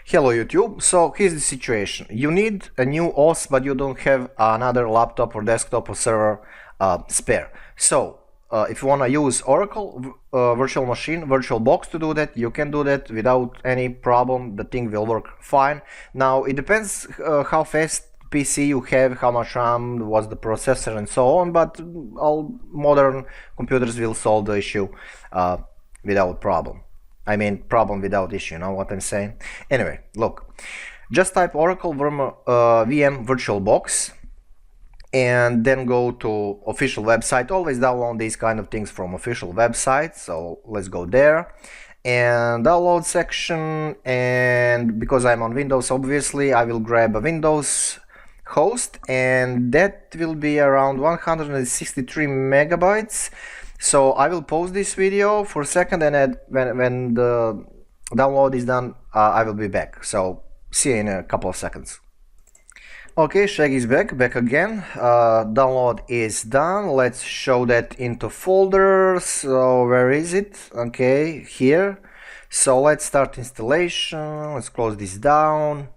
Hello YouTube, so here's the situation. You need a new OS, but you don't have another laptop or desktop or server spare. So if you want to use Oracle virtual machine, Virtualbox to do that, you can do that without any problem. The thing will work fine. Now it depends how fast PC you have, how much RAM, what's the processor and so on, but all modern computers will solve the issue without problem. I mean, problem without issue, you know what I'm saying? Anyway, look, just type Oracle VM Virtualbox and then go to official website. Always download these kind of things from official website. So let's go there and download section. And because I'm on Windows, obviously, I will grab a Windows host and that will be around 163 megabytes. So I will pause this video for a second, and when the download is done, I will be back. So see you in a couple of seconds. Okay, Shaggy is back again. Download is done. Let's show that into folders. So where is it? Okay, here. So let's start installation. Let's close this down.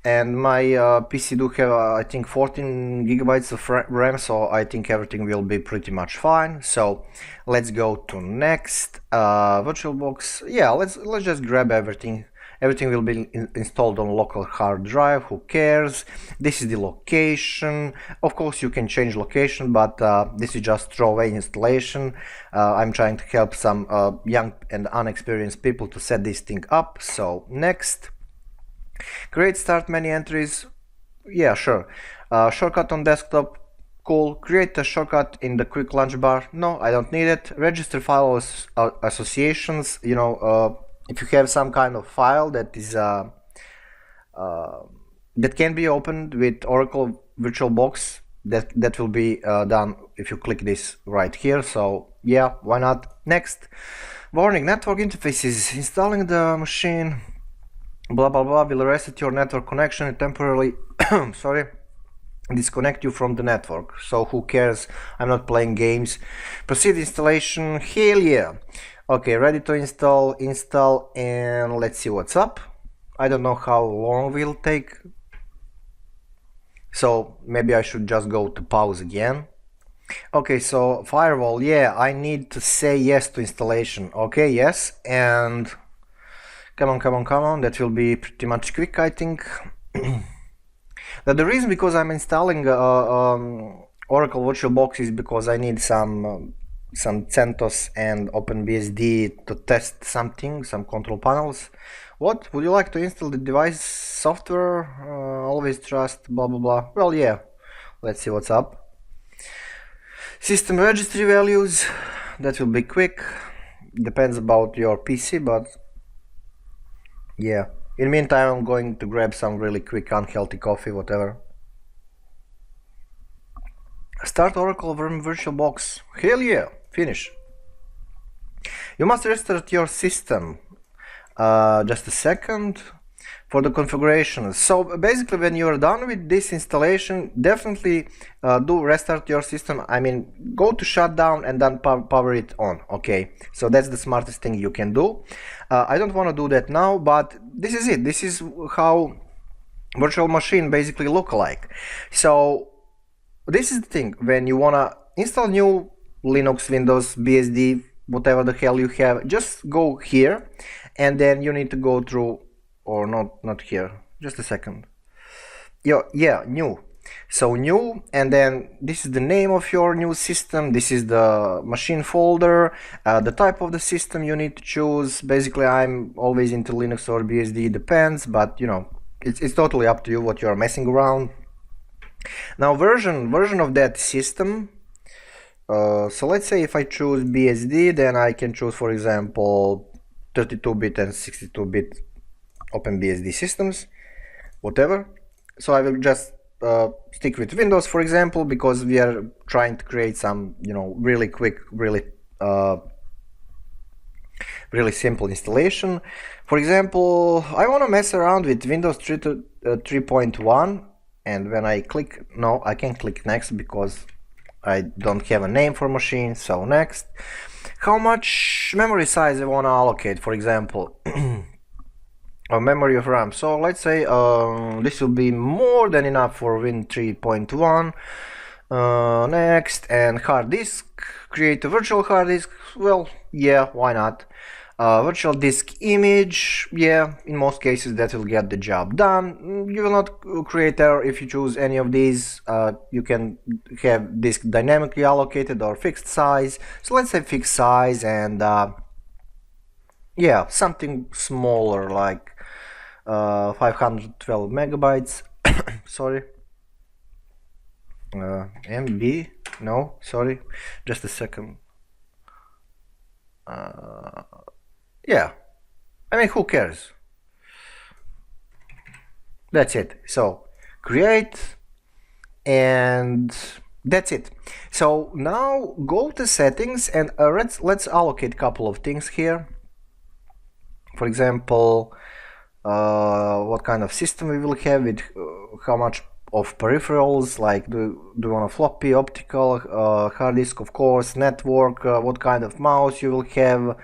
And my PC do have I think 14 gigabytes of RAM, so I think everything will be pretty much fine. So let's go to next. Virtualbox. Yeah, let's just grab everything. Everything will be installed on local hard drive. Who cares? This is the location. Of course, you can change location, but this is just throwaway installation. I'm trying to help some young and unexperienced people to set this thing up. So next. Create start menu entries. Yeah, sure. Shortcut on desktop. Cool. Create a shortcut in the quick launch bar. No, I don't need it. Register file associations. You know, if you have some kind of file that is that can be opened with Oracle VirtualBox, that will be done if you click this right here. So yeah, why not? Next. Warning: network interfaces. Installing the machine. Blah blah blah will reset your network connection and temporarily sorry, disconnect you from the network. So who cares? I'm not playing games. Proceed installation. Hell yeah. Okay, ready to install, and let's see what's up. I don't know how long will take, so maybe I should just go to pause again. Okay, so firewall, yeah, I need to say yes to installation. Okay, yes, and come on, that will be pretty much quick, I think. Now, the reason because I'm installing Oracle VirtualBox is because I need some CentOS and OpenBSD to test something, some control panels. What? Would you like to install the device software? Always trust, blah blah blah. Well, yeah, let's see what's up. System registry values, that will be quick. Depends about your PC, but yeah, in the meantime I'm going to grab some really quick unhealthy coffee, whatever. Start Oracle VirtualBox. Hell yeah, finish. You must restart your system. Just a second for the configuration. So basically when you're done with this installation, definitely do restart your system. I mean, go to shutdown and then power it on. Okay, so that's the smartest thing you can do. I don't want to do that now, but this is it. This is how virtual machine basically look like. So this is the thing. When you want to install new Linux, Windows, BSD, whatever the hell you have, just go here, and then you need to go through, or not here, just a second. Yeah, new. So new, and then this is the name of your new system. This is the machine folder, the type of the system you need to choose. Basically, I'm always into Linux or BSD, depends, but you know, it's totally up to you what you're messing around. Now version of that system. So let's say if I choose BSD, then I can choose, for example, 32-bit and 62-bit OpenBSD systems, whatever. So I will just stick with Windows, for example, because we are trying to create some, you know, really quick, really simple installation. For example, I want to mess around with Windows 3.1, and when I click, no, I can't click next because I don't have a name for machine. So next, how much memory size I want to allocate, for example. memory of RAM. So let's say this will be more than enough for Win 3.1. Next, and hard disk. Create a virtual hard disk. Well, yeah, why not? Virtual disk image, yeah, in most cases that will get the job done. You will not create error if you choose any of these. You can have disk dynamically allocated or fixed size. So let's say fixed size, and yeah, something smaller like 512 megabytes. Sorry. MB? No, sorry. Just a second. Yeah, I mean, who cares? That's it. So create, and that's it. So now go to settings, and let's allocate a couple of things here. For example, what kind of system we will have with how much of peripherals, like do you want a floppy, optical, hard disk, of course, network, what kind of mouse you will have,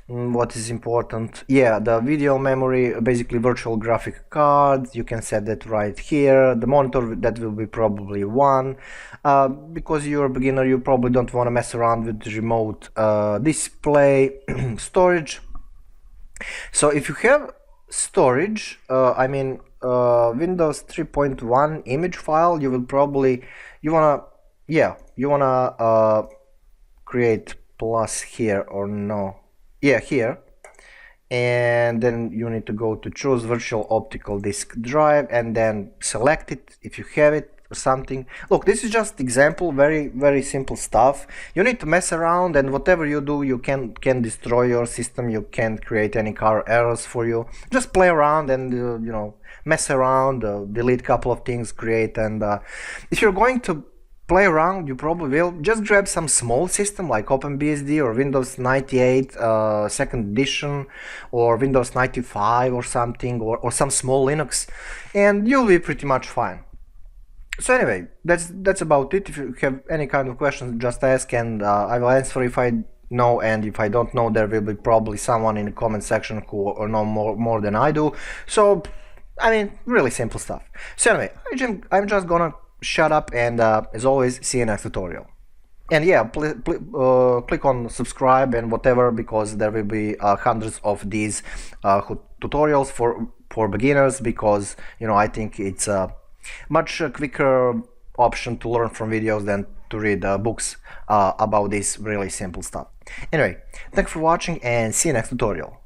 what is important. Yeah, the video memory, basically virtual graphic card, you can set that right here. The monitor, that will be probably one. Because you're a beginner, you probably don't want to mess around with the remote display. Storage. So if you have storage, I mean Windows 3.1 image file, you will probably, you wanna create plus here, or no, yeah, here, and then you need to go to choose virtual optical disk drive, and then select it if you have it or something. Look, this is just example, very simple stuff. You need to mess around, and whatever you do, you can destroy your system. You can't create any car errors for you. Just play around and you know, mess around, delete a couple of things, create. And if you're going to play around, you probably will just grab some small system like OpenBSD or Windows 98 second edition, or Windows 95 or something, or some small Linux, and you'll be pretty much fine. So anyway, that's about it. If you have any kind of questions, just ask, and I will answer if I know, and if I don't know, there will be probably someone in the comment section who know more than I do. So I mean, really simple stuff. So anyway, I'm just gonna shut up, and as always, see you next tutorial. And yeah, click on subscribe and whatever, because there will be hundreds of these tutorials for beginners, because you know, I think it's a much quicker option to learn from videos than to read books about this really simple stuff. Anyway, thanks for watching, and see you next tutorial.